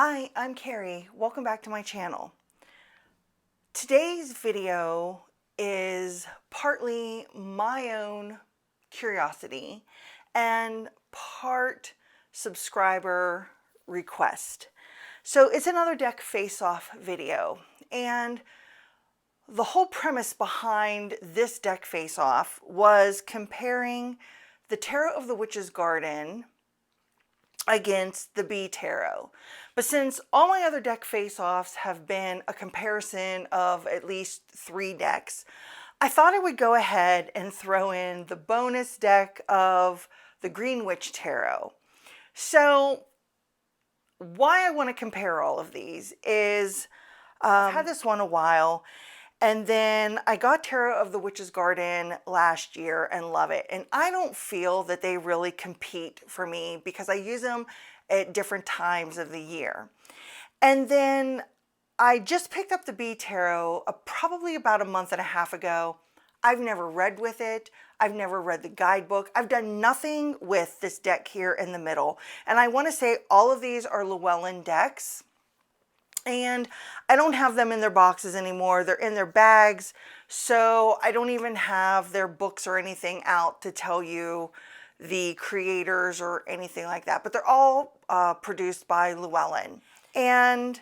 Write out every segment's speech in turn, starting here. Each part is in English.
Hi, I'm Carrie. Welcome back to my channel. Today's video is partly my own curiosity and part subscriber request. So it's another deck face-off video, and the whole premise behind this deck face-off was comparing the Tarot of the Witch's Garden against the B Tarot. But since all my other deck face-offs have been a comparison of at least 3 decks, I thought I would go ahead and throw in the bonus deck of the Green Witch Tarot. So why I want to compare all of these is I've had this one a while, and then I got Tarot of the Witch's Garden last year and love it. And I don't feel that they really compete for me because I use them at different times of the year. And then I just picked up the B Tarot probably about a month and a half ago. I've never read with it. I've never read the guidebook. I've done nothing with this deck here in the middle. And I want to say all of these are Llewellyn decks. And I don't have them in their boxes anymore. They're in their bags. So I don't even have their books or anything out to tell you the creators or anything like that. But they're all produced by Llewellyn. And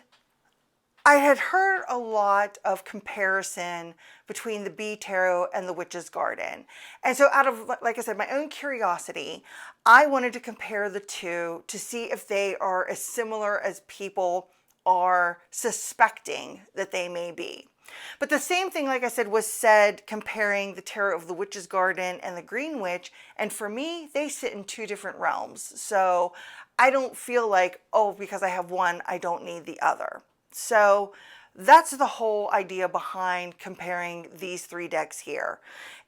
I had heard a lot of comparison between the B Tarot and the Witch's Garden. And so out of, like I said, my own curiosity, I wanted to compare the two to see if they are as similar as people are suspecting that they may be. But the same thing, like I said, was said comparing the Tarot of the Witch's Garden and the Green Witch, and for me, they sit in 2 different realms. So I don't feel like, oh, because I have one, I don't need the other. So that's the whole idea behind comparing these 3 decks here.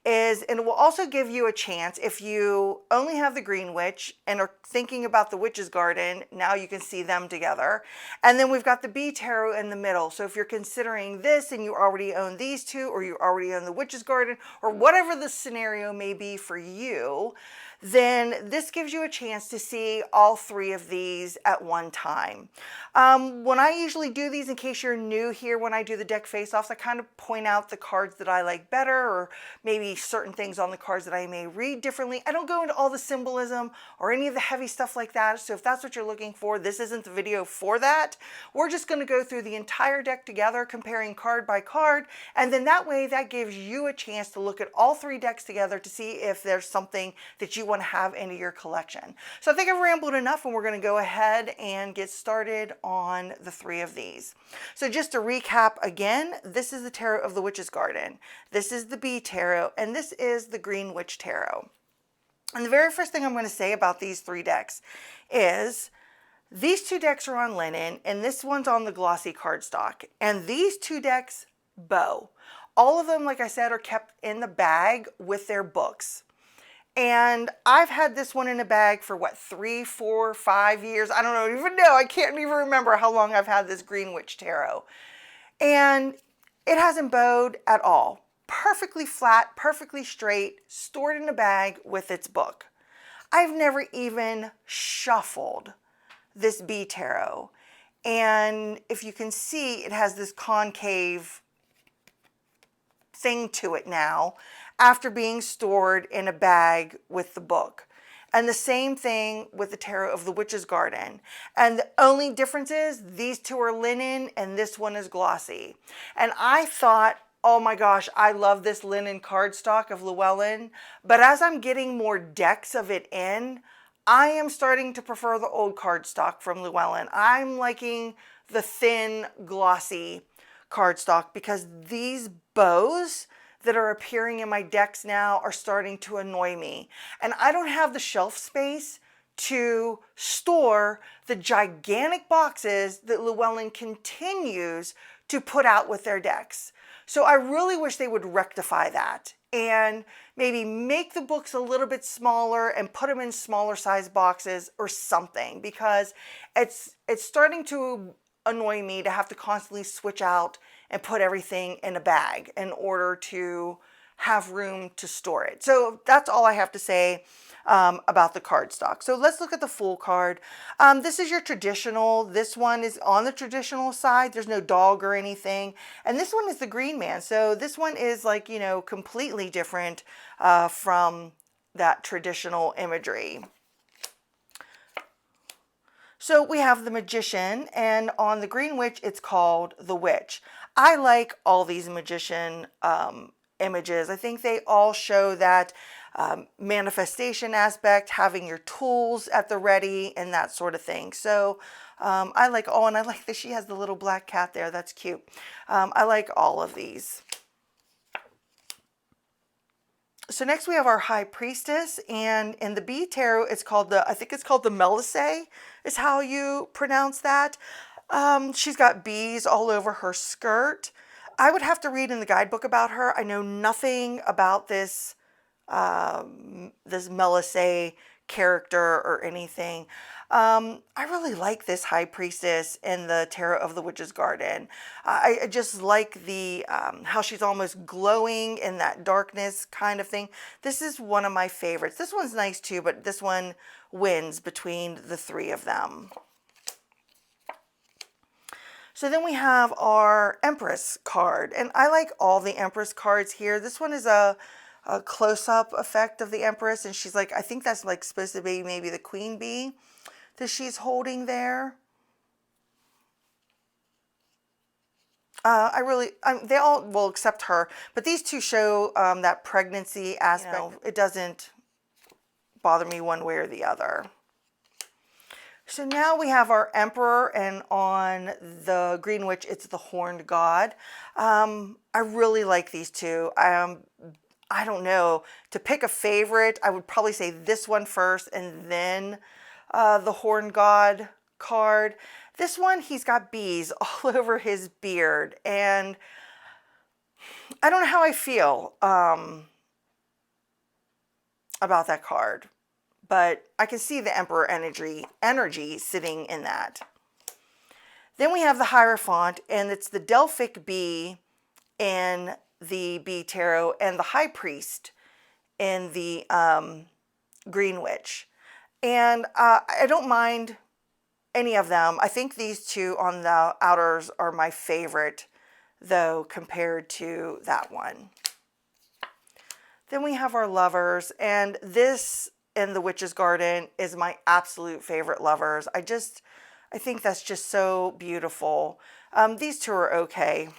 And it will also give you a chance, if you only have the Green Witch and are thinking about the Witch's Garden, now you can see them together. And then we've got the B Tarot in the middle. So if you're considering this and you already own these 2, or you already own the Witch's Garden, or whatever the scenario may be for you, then this gives you a chance to see all 3 of these at one time. When I usually do these, in case you're new here, when I do the deck face-offs, I kind of point out the cards that I like better, or maybe certain things on the cards that I may read differently. I don't go into all the symbolism or any of the heavy stuff like that. So if that's what you're looking for, this isn't the video for that. We're just going to go through the entire deck together, comparing card by card. And then that way, that gives you a chance to look at all 3 decks together to see if there's something that you want to have into your collection. So I think I've rambled enough, and we're going to go ahead and get started on the 3 of these. So just to recap again, this is the Tarot of the Witch's Garden. This is the B Tarot, and this is the Green Witch Tarot. And the very first thing I'm going to say about these 3 decks is these 2 decks are on linen, and this one's on the glossy cardstock. And these 2 decks bow. All of them, like I said, are kept in the bag with their books. And I've had this one in a bag for what, 3, 4, 5 years? I don't even know. I can't even remember how long I've had this Green Witch Tarot. And it hasn't bowed at all. Perfectly flat, perfectly straight, stored in a bag with its book. I've never even shuffled this B Tarot. And if you can see, it has this concave thing to it now, after being stored in a bag with the book. And the same thing with the Tarot of the Witch's Garden. And the only difference is these 2 are linen and this one is glossy. And I thought, oh my gosh, I love this linen cardstock of Llewellyn. But as I'm getting more decks of it in, I am starting to prefer the old cardstock from Llewellyn. I'm liking the thin, glossy cardstock because these bows that are appearing in my decks now are starting to annoy me. And I don't have the shelf space to store the gigantic boxes that Llewellyn continues to put out with their decks. So I really wish they would rectify that and maybe make the books a little bit smaller and put them in smaller size boxes or something, because it's starting to annoy me to have to constantly switch out and put everything in a bag in order to have room to store it. So that's all I have to say about the cardstock. So let's look at the full card. This is your traditional. This one is on the traditional side. There's no dog or anything. And this one is the Green Man. So this one is like, you know, completely different from that traditional imagery. So we have the Magician, and on the Green Witch, it's called the Witch. I like all these magician images. I think they all show that manifestation aspect, having your tools at the ready and that sort of thing. So I like, oh, and I like that she has the little black cat there. That's cute. I like all of these. So next we have our High Priestess, and in the B Tarot, it's called I think it's called the Melissae, is how you pronounce that. She's got bees all over her skirt. I would have to read in the guidebook about her. I know nothing about this this Melissae character or anything. I really like this High Priestess in the Tarot of the Witch's Garden. I just like the how she's almost glowing in that darkness kind of thing. This is one of my favorites. This one's nice too, but this one wins between the three of them. So then we have our Empress card, and I like all the Empress cards here. This one is a close-up effect of the Empress, and she's like, I think that's like supposed to be maybe the queen bee that she's holding there. They all, well, except her, but these two show that pregnancy aspect. You know, it doesn't bother me one way or the other. So now we have our Emperor, and on the Green Witch, it's the Horned God. I really like these two. I don't know, to pick a favorite, I would probably say this one first and then the Horned God card. This one, he's got bees all over his beard, and I don't know how I feel about that card, but I can see the Emperor energy sitting in that. Then we have the Hierophant, and it's the Delphic bee in the B Tarot and the High Priest in the Green Witch. And I don't mind any of them. I think these two on the outers are my favorite, though, compared to that one. Then we have our Lovers, and this in the Witch's Garden is my absolute favorite Lovers. I think that's just so beautiful. These two are okay.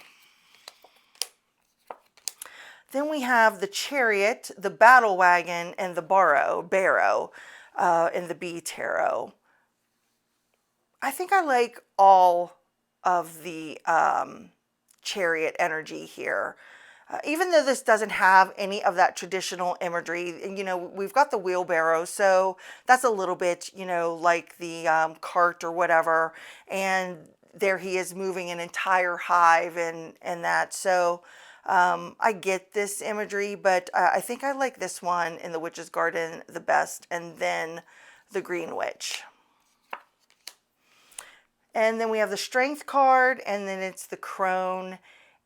Then we have the Chariot, the Battle Wagon, and the Barrow in the B Tarot. I think I like all of the Chariot energy here. Even though this doesn't have any of that traditional imagery, and you know, we've got the wheelbarrow, so that's a little bit, you know, like the cart or whatever, and there he is moving an entire hive and that. So I get this imagery, but I think I like this one in the Witch's Garden the best, and then the Green Witch. And then we have the Strength card, and then it's the Crone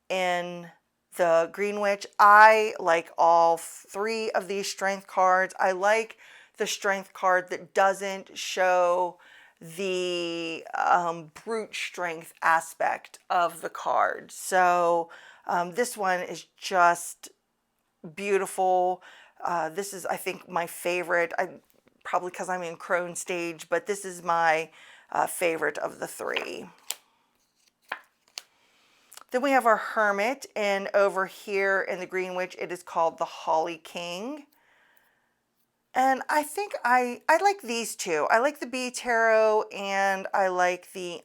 in the Green Witch. I like all three of these Strength cards. I like the Strength card that doesn't show the brute strength aspect of the card. So this one is just beautiful. This is, I think, my favorite. Probably because I'm in Crone stage, but this is my favorite of the three. Then we have our Hermit, and over here in the Green Witch, it is called the Holly King. And I think I like these two. I like the B Tarot, and I like the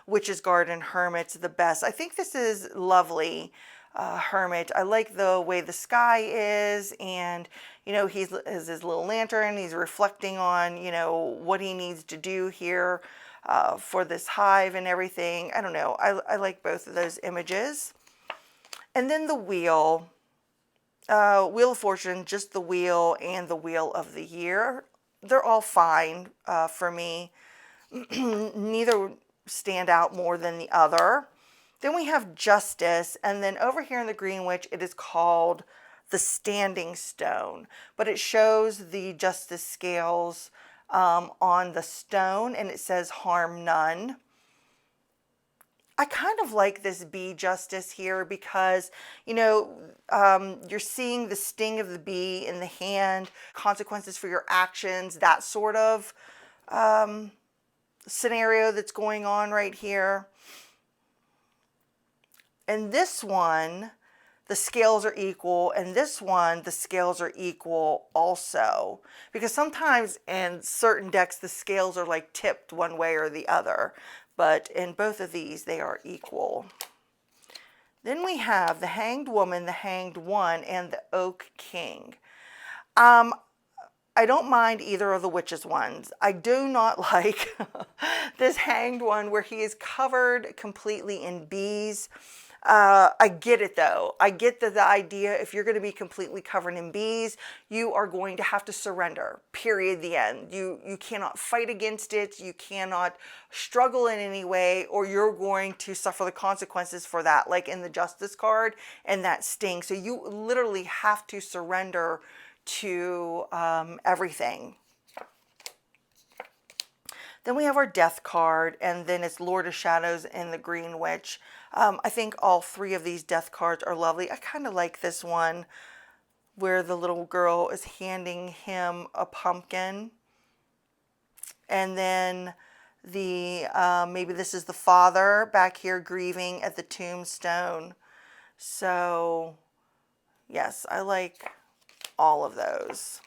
Witch's Garden Hermit the best. I think this is lovely, Hermit. I like the way the sky is, and you know, he has his little lantern. He's reflecting on, you know, what he needs to do here for this hive and everything. I don't know. I like both of those images. And then the Wheel. Wheel of Fortune, just the Wheel and the Wheel of the Year. They're all fine for me. Neither stand out more than the other. Then we have Justice, and then over here in the Green Witch, it is called the standing stone, but it shows the justice scales on the stone, and it says harm none. I kind of like this bee justice here because, you know, you're seeing the sting of the bee in the hand, consequences for your actions, that sort of scenario that's going on right here. And this one, the scales are equal, and this one, the scales are equal also. Because sometimes in certain decks, the scales are like tipped one way or the other. But in both of these, they are equal. Then we have the Hanged Woman, the Hanged One, and the Oak King. I don't mind either of the witches ones. I do not like this Hanged One where he is covered completely in bees. I get it though. I get the idea, if you're going to be completely covered in bees, you are going to have to surrender, period, the end. You cannot fight against it. You cannot struggle in any way, or you're going to suffer the consequences for that, like in the Justice card and that sting. So you literally have to surrender to everything. Then we have our Death card, and then it's Lord of Shadows and the Green Witch. I think all three of these Death cards are lovely. I kind of like this one where the little girl is handing him a pumpkin. And then the maybe this is the father back here grieving at the tombstone. So yes, I like all of those.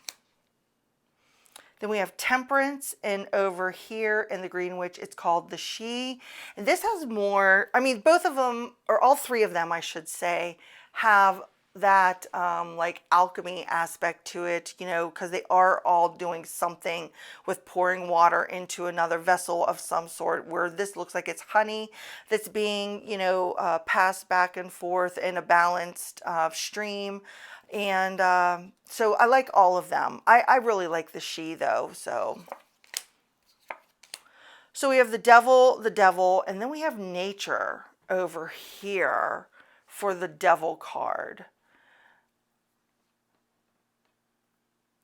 Then we have Temperance, and over here in the Green Witch, it's called the She. And this has more, I mean, both of them, or all three of them, I should say, have that like alchemy aspect to it, you know, because they are all doing something with pouring water into another vessel of some sort, where this looks like it's honey that's being, you know, passed back and forth in a balanced stream. And so I like all of them. I really like the She though. So we have the devil, and then we have nature over here for the Devil card.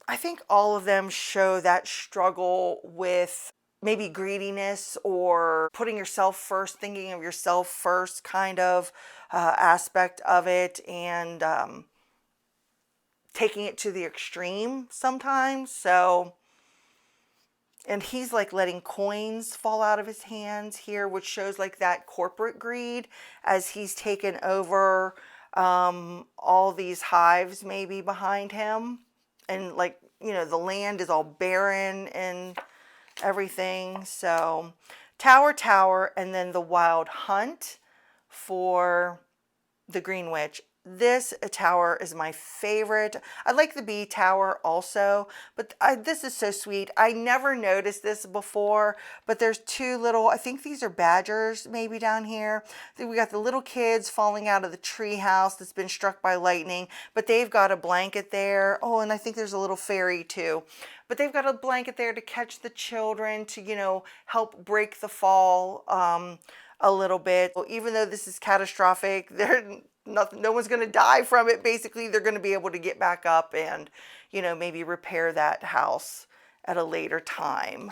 I think all of them show that struggle with maybe greediness or putting yourself first, thinking of yourself first kind of aspect of it, and taking it to the extreme sometimes. So, and he's like letting coins fall out of his hands here, which shows like that corporate greed as he's taken over all these hives maybe behind him. And like, you know, the land is all barren and everything. So Tower, and then the Wild Hunt for the Green Witch. This tower is my favorite. I like the bee tower also, but this is so sweet. I never noticed this before, but there's two little, I think these are badgers maybe down here. We got the little kids falling out of the tree house that's been struck by lightning, but they've got a blanket there. Oh, and I think there's a little fairy too. But they've got a blanket there to catch the children, to, you know, help break the fall a little bit. Well, even though this is catastrophic, no one's going to die from it. Basically, they're going to be able to get back up and, you know, maybe repair that house at a later time.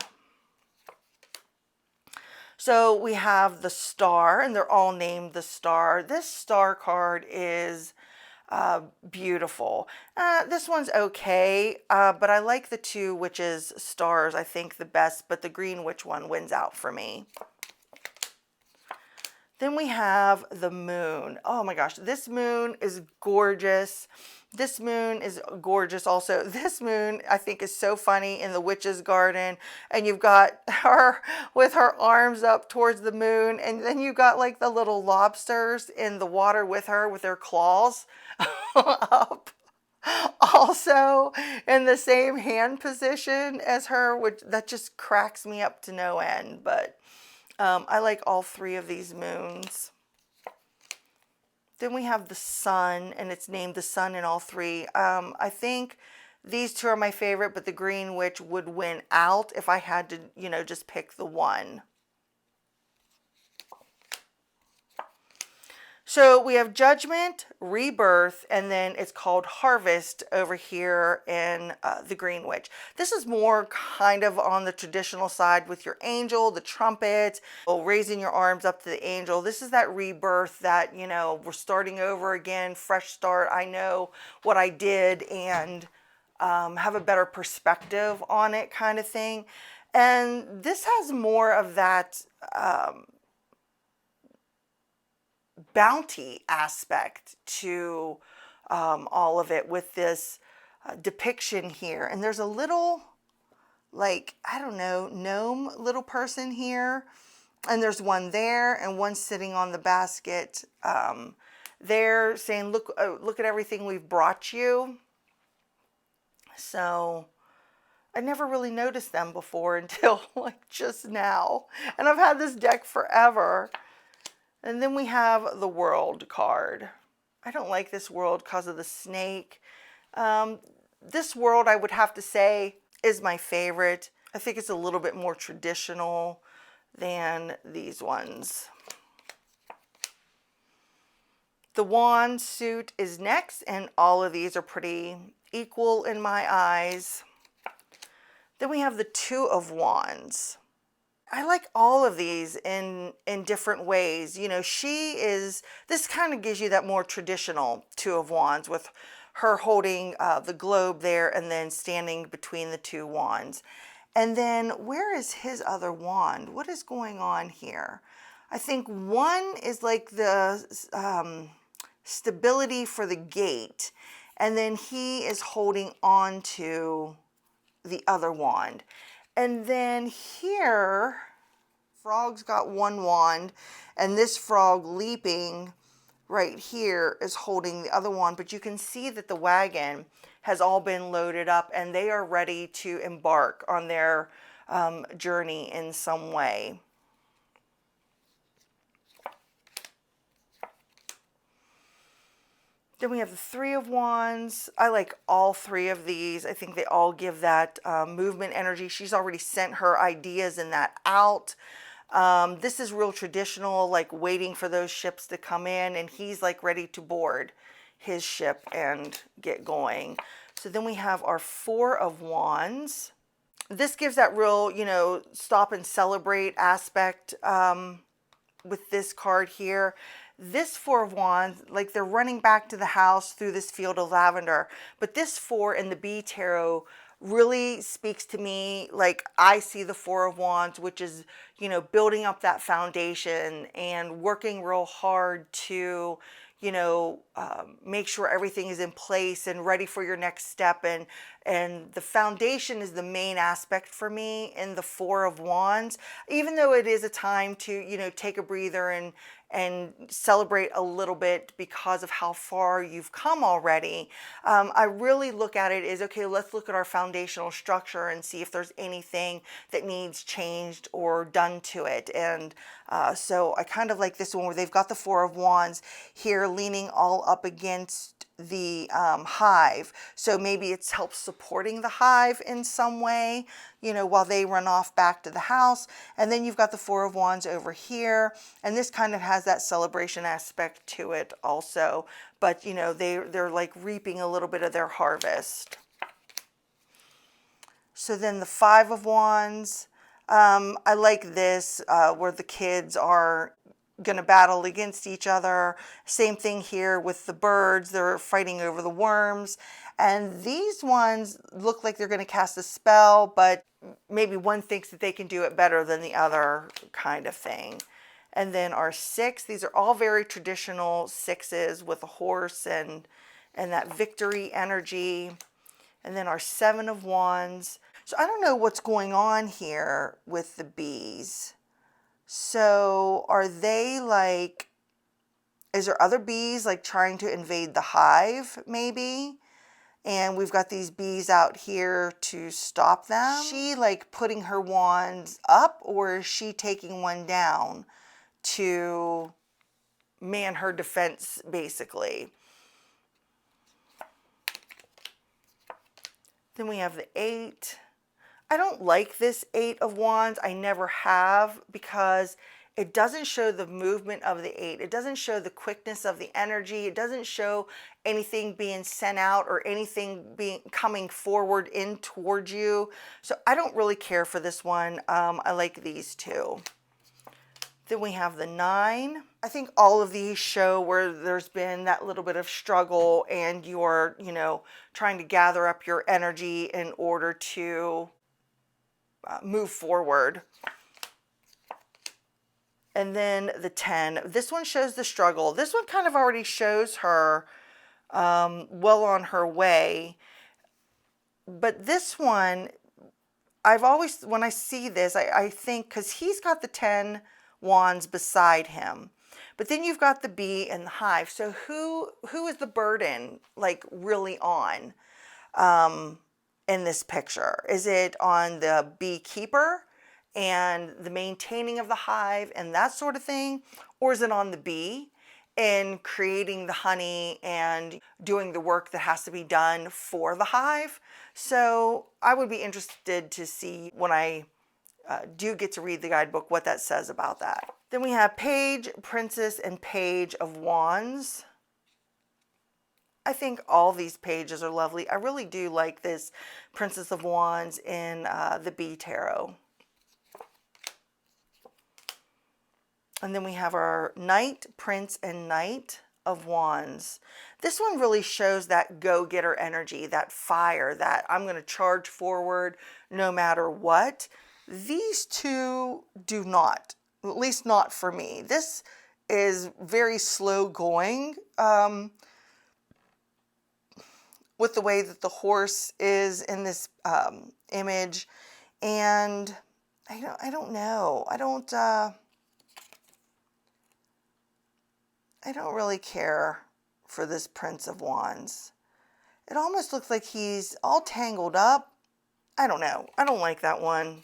So we have the Star, and they're all named the Star. This Star card is beautiful. This one's okay, but I like the two Witches stars, I think, the best, but the Green Witch one wins out for me. Then we have the Moon. Oh my gosh, this moon is gorgeous. This moon is gorgeous also. This moon, I think, is so funny in the Witch's Garden. And you've got her with her arms up towards the moon. And then you've got like the little lobsters in the water with her with their claws up. Also in the same hand position as her, which that just cracks me up to no end. But I like all three of these moons. Then we have the Sun, and it's named the Sun in all three. I think these two are my favorite, but the Green Witch would win out if I had to, you know, just pick the one. So we have Judgment, Rebirth, and then it's called Harvest over here in the Green Witch. This is more kind of on the traditional side with your angel, the trumpet, raising your arms up to the angel. This is that rebirth that, you know, we're starting over again, fresh start. I know what I did and have a better perspective on it kind of thing. And this has more of that bounty aspect to all of it with this depiction here. And there's a little, like, I don't know, gnome little person here. And there's one there and one sitting on the basket there saying, look, look at everything we've brought you. So I never really noticed them before until like just now. And I've had this deck forever. And then we have the World card. I don't like this World because of the snake. This World, I would have to say, is my favorite. I think it's a little bit more traditional than these ones. The Wand suit is next, and all of these are pretty equal in my eyes. Then we have the Two of Wands. I like all of these in different ways. You know, this kind of gives you that more traditional Two of Wands with her holding the globe there and then standing between the two wands. And then where is his other wand? What is going on here? I think one is like the stability for the gate, and then he is holding on to the other wand. And then here, frog's got one wand, and this frog leaping right here is holding the other wand. But you can see that the wagon has all been loaded up, and they are ready to embark on their journey in some way. Then we have the Three of Wands. I like all three of these. I think they all give that movement energy. She's already sent her ideas in that out. This is real traditional, like waiting for those ships to come in, and he's like ready to board his ship and get going. So then we have our Four of Wands. This gives that real, you know, stop and celebrate aspect with this card here. This Four of Wands, like they're running back to the house through this field of lavender. But this four in the B Tarot really speaks to me like I see the Four of Wands, which is, you know, building up that foundation and working real hard to, you know, make sure everything is in place and ready for your next step. And the foundation is the main aspect for me in the Four of Wands, even though it is a time to, you know, take a breather and celebrate a little bit because of how far you've come already. I really look at it as, okay, let's look at our foundational structure and see if there's anything that needs changed or done to it. And so I kind of like this one where they've got the Four of Wands here leaning all up against the hive. So maybe it's helps supporting the hive in some way, you know, while they run off back to the house. And then you've got the Four of Wands over here, and this kind of has that celebration aspect to it also. But, you know, they're like reaping a little bit of their harvest. So then the Five of Wands, I like this where the kids are going to battle against each other. Same thing here with the birds. They're fighting over the worms. And these ones look like they're going to cast a spell, but maybe one thinks that they can do it better than the other kind of thing. And then our six, these are all very traditional sixes with a horse and that victory energy. And then our Seven of Wands. So I don't know what's going on here with the bees. So are they like, is there other bees like trying to invade the hive maybe? And we've got these bees out here to stop them. Is she like putting her wands up, or is she taking one down to man her defense basically? Then we have the Eight. I don't like this Eight of Wands. I never have, because It doesn't show the movement of the 8. It doesn't show the quickness of the energy. It doesn't show anything being sent out or anything being coming forward in towards you. So I don't really care for this one. I like these two. Then we have the 9. I think all of these show where there's been that little bit of struggle and you're, trying to gather up your energy in order to move forward. And then the 10. This one shows the struggle. This one kind of already shows her well on her way. But this one, I've always, when I see this, I think, because he's got the 10 wands beside him. But then you've got the bee and the hive. So who is the burden like really on in this picture? Is it on the beekeeper and the maintaining of the hive and that sort of thing? Or is it on the bee in creating the honey and doing the work that has to be done for the hive? So I would be interested to see when I do get to read the guidebook what that says about that. Then we have Page, Princess, and Page of Wands. I think all these pages are lovely. I really do like this Princess of Wands in the Bee Tarot. And then we have our Knight, Prince, and Knight of Wands. This one really shows that go-getter energy, that fire, that I'm going to charge forward no matter what. These two do not, at least not for me. This is very slow going with the way that the horse is in this image. And I don't know. I don't really care for this Prince of Wands. It almost looks like he's all tangled up. I don't know. I don't like that one.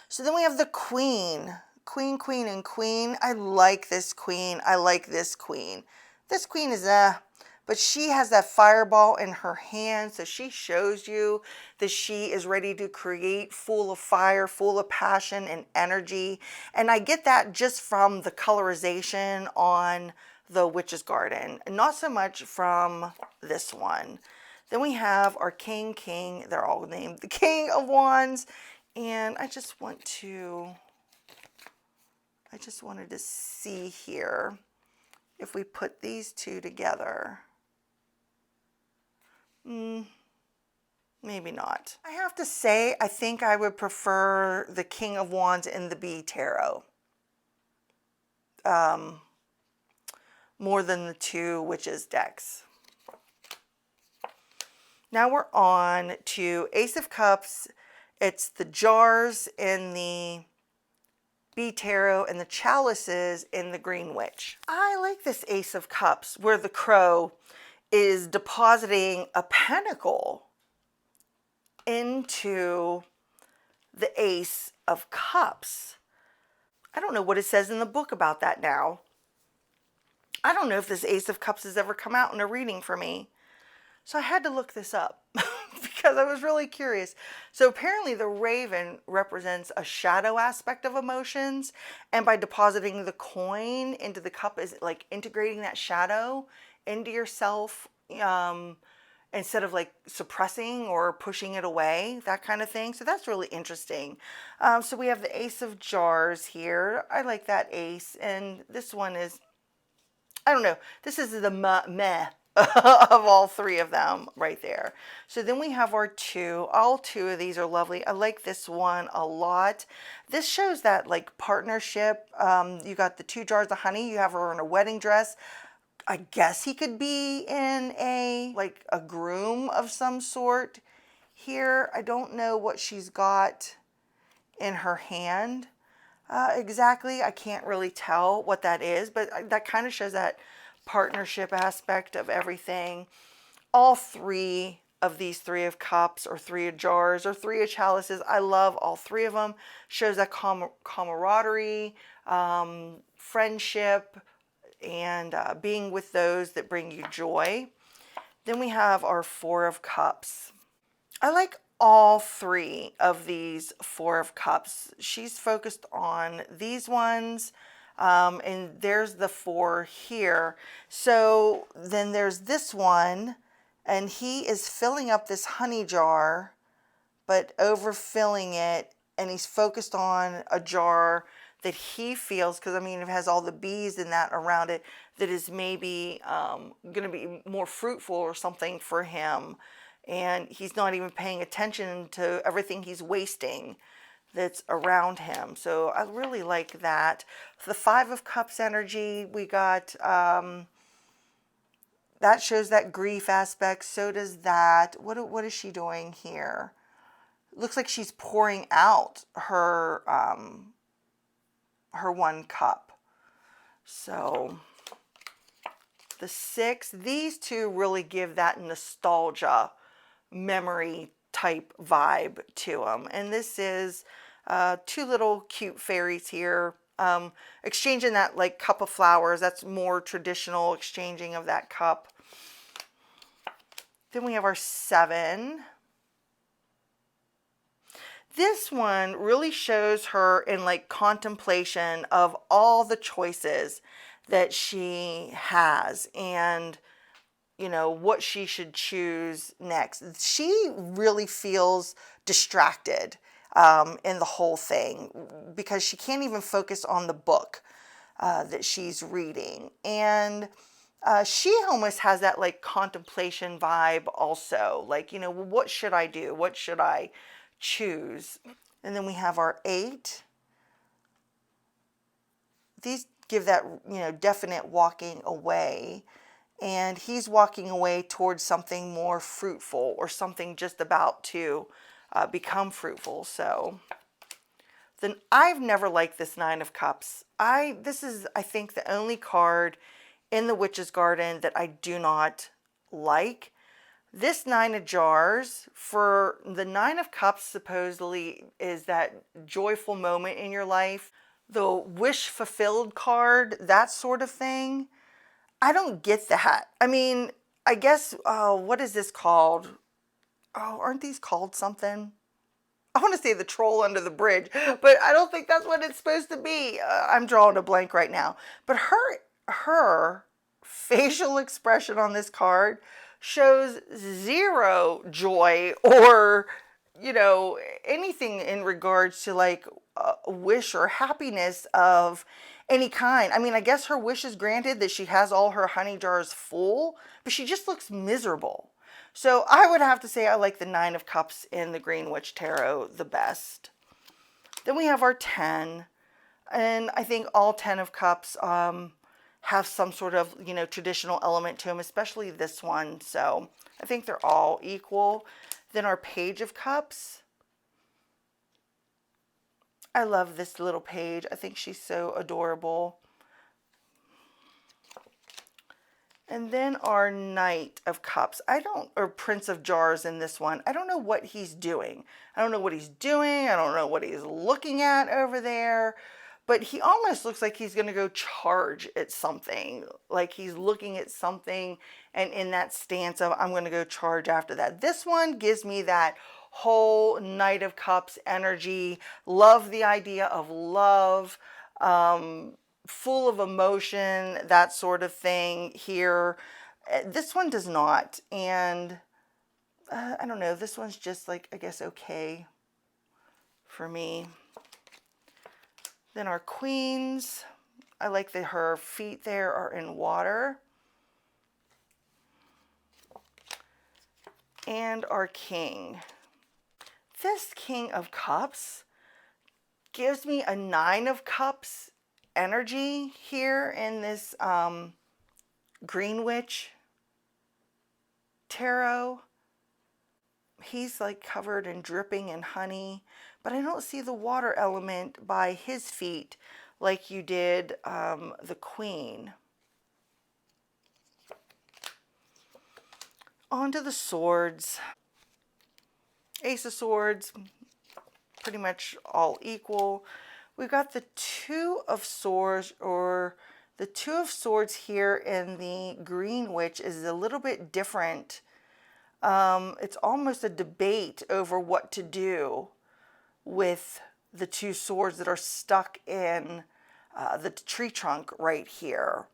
So then we have the Queen. Queen, Queen, and Queen. I like this Queen. I like this Queen. This Queen is but she has that fireball in her hand, so she shows you that she is ready to create, full of fire, full of passion and energy. And I get that just from the colorization on the Witch's Garden, not so much from this one. Then we have our King, they're all named the King of Wands. And I just wanted to see here if we put these two together. Maybe not. I have to say, I think I would prefer the King of Wands in the Bee Tarot more than the two Witches decks. Now we're on to Ace of Cups. It's the jars in the Bee Tarot and the chalices in the Green Witch. I like this Ace of Cups where the crow is depositing a pentacle into the Ace of Cups. I don't know what it says in the book about that now. I don't know if this Ace of Cups has ever come out in a reading for me. So I had to look this up because I was really curious. So apparently the raven represents a shadow aspect of emotions, and by depositing the coin into the cup is like integrating that shadow into yourself instead of like suppressing or pushing it away, that kind of thing. So that's really interesting. So we have the Ace of Jars here. I like that ace, and this one is, I don't know, this is the meh of all three of them right there. So then we have our two. All two of these are lovely. I like this one a lot. This shows that like partnership. You got the 2 jars of honey. You have her in a wedding dress. I guess he could be in a groom of some sort here. I don't know what she's got in her hand exactly. I can't really tell what that is, but that kind of shows that partnership aspect of everything. All three of these 3 of cups or 3 of jars or 3 of chalices, I love all 3 of them. Shows that camaraderie, friendship, and being with those that bring you joy. Then we have our 4 of cups. I like all three of these Four of Cups. She's focused on these ones, and there's the four here. So then there's this one, and he is filling up this honey jar, but overfilling it, and he's focused on a jar that he feels, because I mean it has all the bees and that around it, that is maybe going to be more fruitful or something for him, and he's not even paying attention to everything he's wasting that's around him. So I really like that. The Five of Cups energy, we got that shows that grief aspect. So does that. What is she doing here? Looks like she's pouring out her one cup. So the Six, these two really give that nostalgia, memory type vibe to them. And this is two little cute fairies here, exchanging that like cup of flowers. That's more traditional exchanging of that cup. Then we have our Seven. This one really shows her in like contemplation of all the choices that she has, and you know what she should choose next. She really feels distracted in the whole thing, because she can't even focus on the book that she's reading, and she almost has that like contemplation vibe also, like, you know, what should I do? What should I choose? And then we have our Eight. These give that, you know, definite walking away, and he's walking away towards something more fruitful, or something just about to become fruitful. So then I've never liked this Nine of Cups. This is, I think, the only card in the Witch's Garden that I do not like. This Nine of Jars, for the Nine of Cups supposedly is that joyful moment in your life, the wish fulfilled card, that sort of thing. I don't get that. I mean, I guess, what is this called? Oh, aren't these called something? I want to say the troll under the bridge, but I don't think that's what it's supposed to be. I'm drawing a blank right now. But her facial expression on this card shows zero joy, or, you know, anything in regards to like a wish or happiness of any kind. I mean, I guess her wish is granted that she has all her honey jars full, but she just looks miserable. So I would have to say I like the Nine of Cups in the Green Witch Tarot the best. Then we have our 10, and I think all 10 of Cups have some sort of, you know, traditional element to them, especially this one. So I think they're all equal. Then our Page of Cups. I love this little page. I think she's so adorable. And then our Knight of Cups. Or Prince of Jars in this one. I don't know what he's doing. I don't know what he's doing. I don't know what he's looking at over there. But he almost looks like he's going to go charge at something. Like he's looking at something and in that stance of, I'm going to go charge after that. This one gives me that whole Knight of Cups energy. Love the idea of love. Full of emotion, that sort of thing here. This one does not. And I don't know. This one's just like, I guess, okay for me. Then our Queens, I like that her feet there are in water. And our King. This King of Cups gives me a Nine of Cups energy here in this Green Witch Tarot. He's like covered and dripping in honey, but I don't see the water element by his feet like you did the Queen. On to the Swords. Ace of Swords, pretty much all equal. We've got the Two of Swords, or the Two of Swords here in the Green Witch is a little bit different It's almost a debate over what to do with the two swords that are stuck in the tree trunk right here.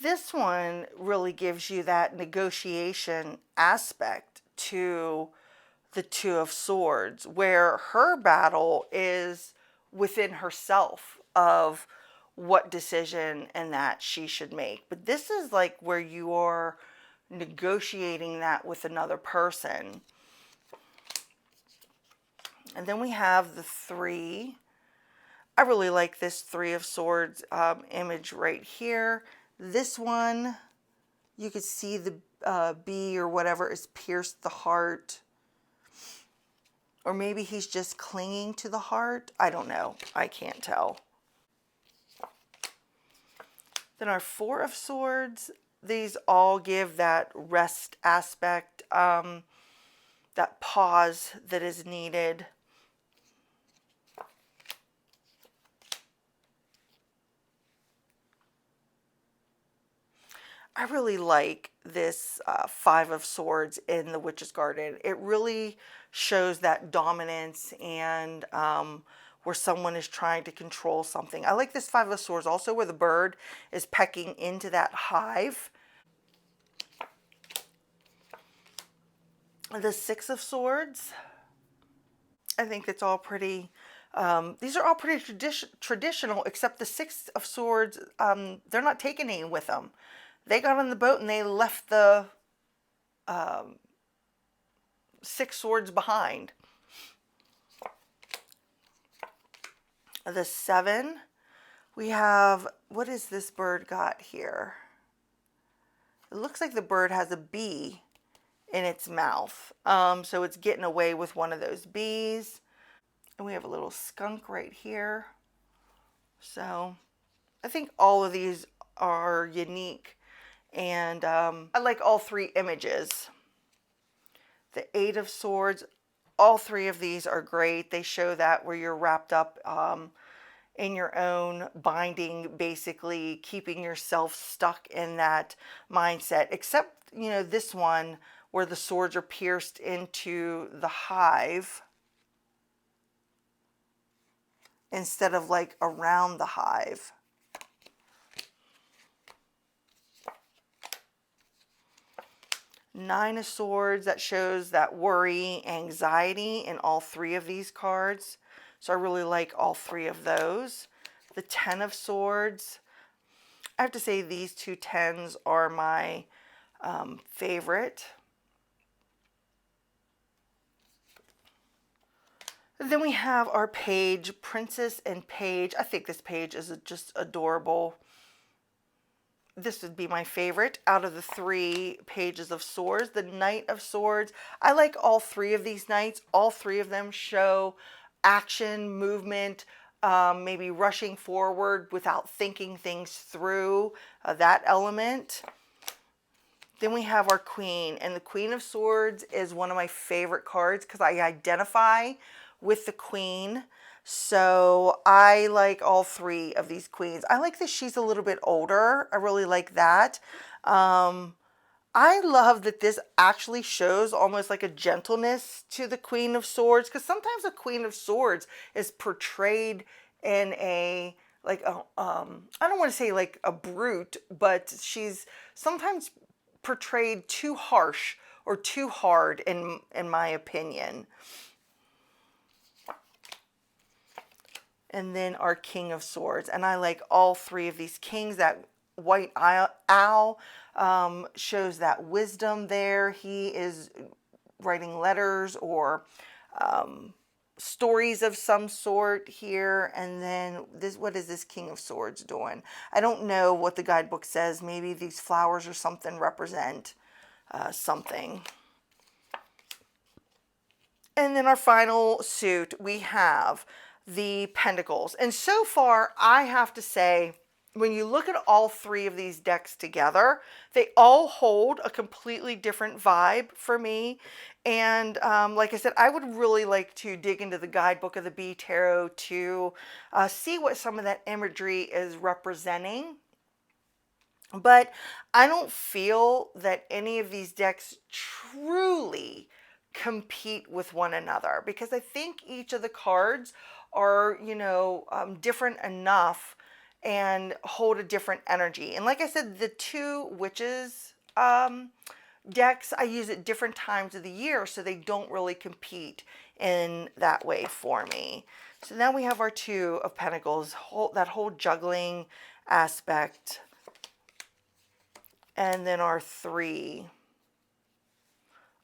This one really gives you that negotiation aspect to the Two of Swords, where her battle is within herself of what decision and that she should make. But this is like where you are negotiating that with another person. And then we have the three. I really like this Three of Swords image right here. This one, you could see the bee or whatever is pierced the heart. Or maybe he's just clinging to the heart. I don't know. I can't tell. Then our Four of Swords. These all give that rest aspect, that pause that is needed. I really like this Five of Swords in the Witch's Garden. It really shows that dominance and where someone is trying to control something. I like this Five of Swords also where the bird is pecking into that hive. The Six of Swords. I think it's all pretty, these are all pretty traditional, except the Six of Swords, they're not taking any with them. They got on the boat and they left the Six Swords behind. The Seven, we have, what is this bird got here? It looks like the bird has a bee in its mouth. So it's getting away with one of those bees. And we have a little skunk right here. So I think all of these are unique. And I like all three images. The Eight of Swords, all three of these are great. They show that where you're wrapped up in your own binding, basically keeping yourself stuck in that mindset. Except, you know, this one where the swords are pierced into the hive instead of like around the hive. Nine of Swords, that shows that worry, anxiety in all three of these cards. So I really like all three of those. The Ten of Swords. I have to say these two tens are my favorite. Then we have our page, Princess and Page. I think this page is just adorable. This would be my favorite out of the three pages of swords. The Knight of Swords. I like all three of these knights. All three of them show action, movement, maybe rushing forward without thinking things through, that element. Then we have our Queen, and the Queen of Swords is one of my favorite cards because I identify with the Queen. So I like all three of these queens. I like that she's a little bit older. I really like that. I love that this actually shows almost like a gentleness to the Queen of Swords, because sometimes the Queen of Swords is portrayed in a, like, a, I don't want to say like a brute, but she's sometimes portrayed too harsh or too hard in my opinion. And then our King of Swords. And I like all three of these kings. That white owl shows that wisdom there. He is writing letters or stories of some sort here. And then this, what is this King of Swords doing? I don't know what the guidebook says. Maybe these flowers or something represent something. And then our final suit, we have the Pentacles. And so far, I have to say, when you look at all three of these decks together, they all hold a completely different vibe for me. And like I said, I would really like to dig into the guidebook of the Bee Tarot to see what some of that imagery is representing. But I don't feel that any of these decks truly compete with one another, because I think each of the cards are, different enough and hold a different energy. And like I said, the two witches decks, I use at different times of the year, so they don't really compete in that way for me. So now we have our Two of Pentacles, that whole juggling aspect. And then our Three.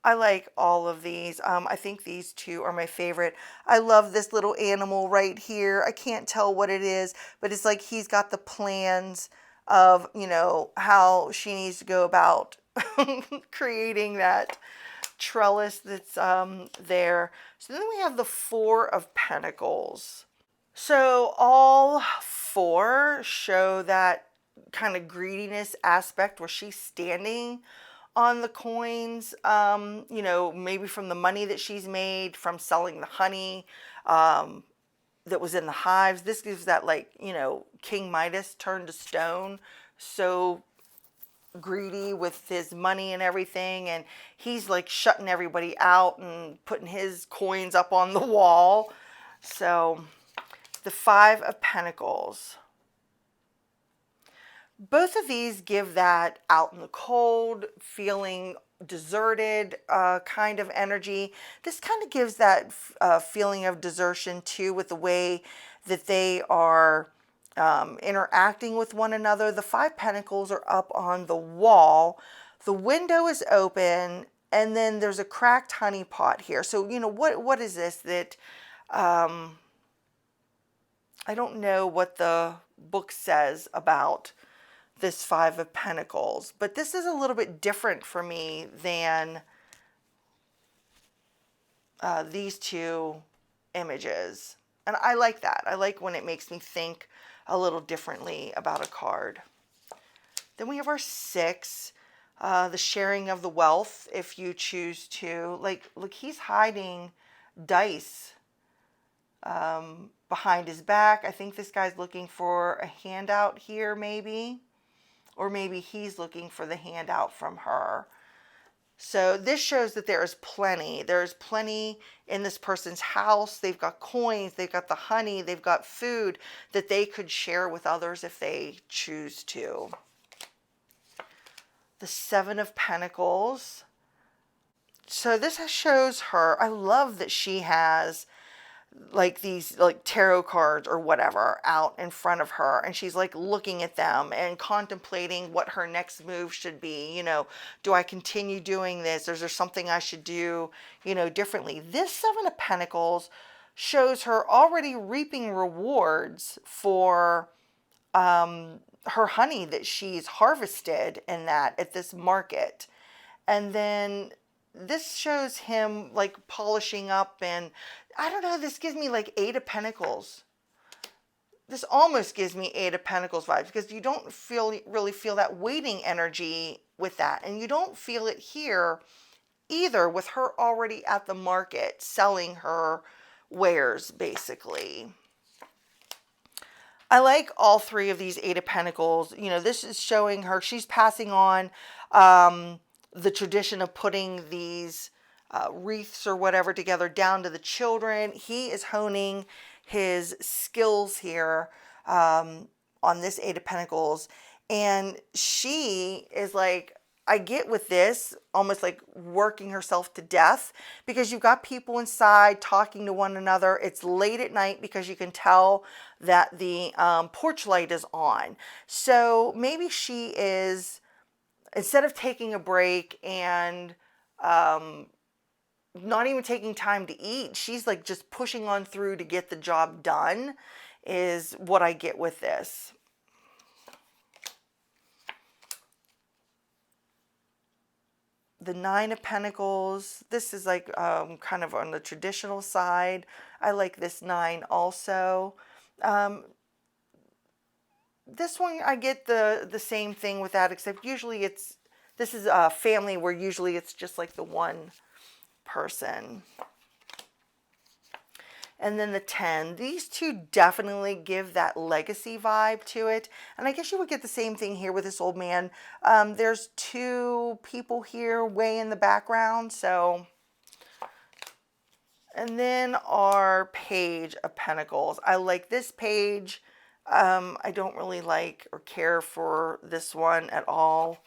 I like all of these. I think these two are my favorite. I love this little animal right here. I can't tell what it is, but it's like he's got the plans of, how she needs to go about creating that trellis that's there. So then we have the Four of Pentacles. So all four show that kind of greediness aspect where she's standing on the coins, maybe from the money that she's made from selling the honey that was in the hives. This gives that, like, King Midas turned to stone, so greedy with his money and everything, and he's like shutting everybody out and putting his coins up on the wall. So the Five of Pentacles. Both of these give that out in the cold, feeling deserted kind of energy. This kind of gives that feeling of desertion too, with the way that they are interacting with one another. The Five Pentacles are up on the wall. The window is open, and then there's a cracked honey pot here. So, what is this that... I don't know what the book says about this Five of Pentacles, but this is a little bit different for me than these two images. And I like that. I like when it makes me think a little differently about a card. Then we have our Six, the sharing of the wealth, if you choose to. Like, look, he's hiding dice behind his back. I think this guy's looking for a handout here, maybe. Or maybe he's looking for the handout from her. So this shows that there is plenty. There's plenty in this person's house. They've got coins, they've got the honey, they've got food that they could share with others if they choose to. The Seven of Pentacles. So this shows her, I love that she has like these like tarot cards or whatever out in front of her, and she's like looking at them and contemplating what her next move should be. Do I continue doing this, or is there something I should do differently? This Seven of Pentacles shows her already reaping rewards for her honey that she's harvested at this market. And then this shows him like polishing up, and I don't know, this gives me like Eight of Pentacles. This almost gives me Eight of Pentacles vibes, because you don't really feel that waiting energy with that. And you don't feel it here either with her already at the market selling her wares, basically. I like all three of these Eight of Pentacles. This is showing her she's passing on the tradition of putting these wreaths or whatever together down to the children. He is honing his skills here on this Eight of Pentacles. And she is like, I get with this, almost like working herself to death, because you've got people inside talking to one another. It's late at night because you can tell that the porch light is on. So maybe she is, instead of taking a break and not even taking time to eat, she's like just pushing on through to get the job done, is what I get with this. The Nine of Pentacles, this is like kind of on the traditional side. I like this nine also. This one, I get the same thing with that, except usually this is a family where usually it's just like the one person. and then the 10. These two definitely give that legacy vibe to it. And I guess you would get the same thing here with this old man. There's two people here way in the background. So, and then our page of pentacles. I like this page. I don't really like or care for this one at all.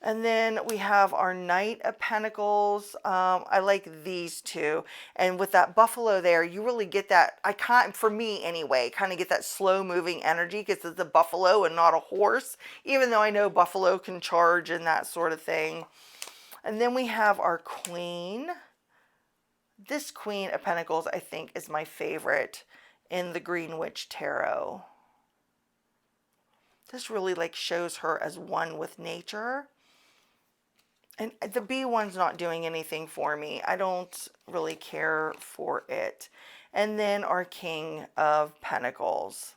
And then we have our Knight of Pentacles. I like these two. And with that buffalo there, you really get that, for me anyway, kind of get that slow moving energy because it's a buffalo and not a horse, even though I know buffalo can charge and that sort of thing. And then we have our Queen. This Queen of Pentacles, I think, is my favorite in the Green Witch Tarot. This really like shows her as one with nature. And the B one's not doing anything for me. I don't really care for it. And then our King of Pentacles.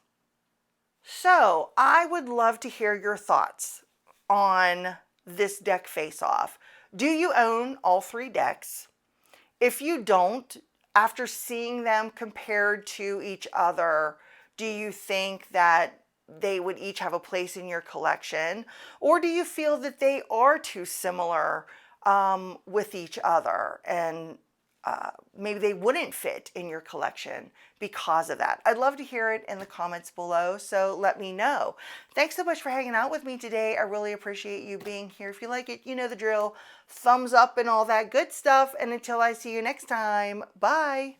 So I would love to hear your thoughts on this deck face-off. Do you own all three decks? If you don't, after seeing them compared to each other, do you think that they would each have a place in your collection? Or do you feel that they are too similar with each other and maybe they wouldn't fit in your collection because of that? I'd love to hear it in the comments below, so let me know. Thanks so much for hanging out with me today. I really appreciate you being here. If you like it, you know the drill. Thumbs up and all that good stuff. And until I see you next time, bye.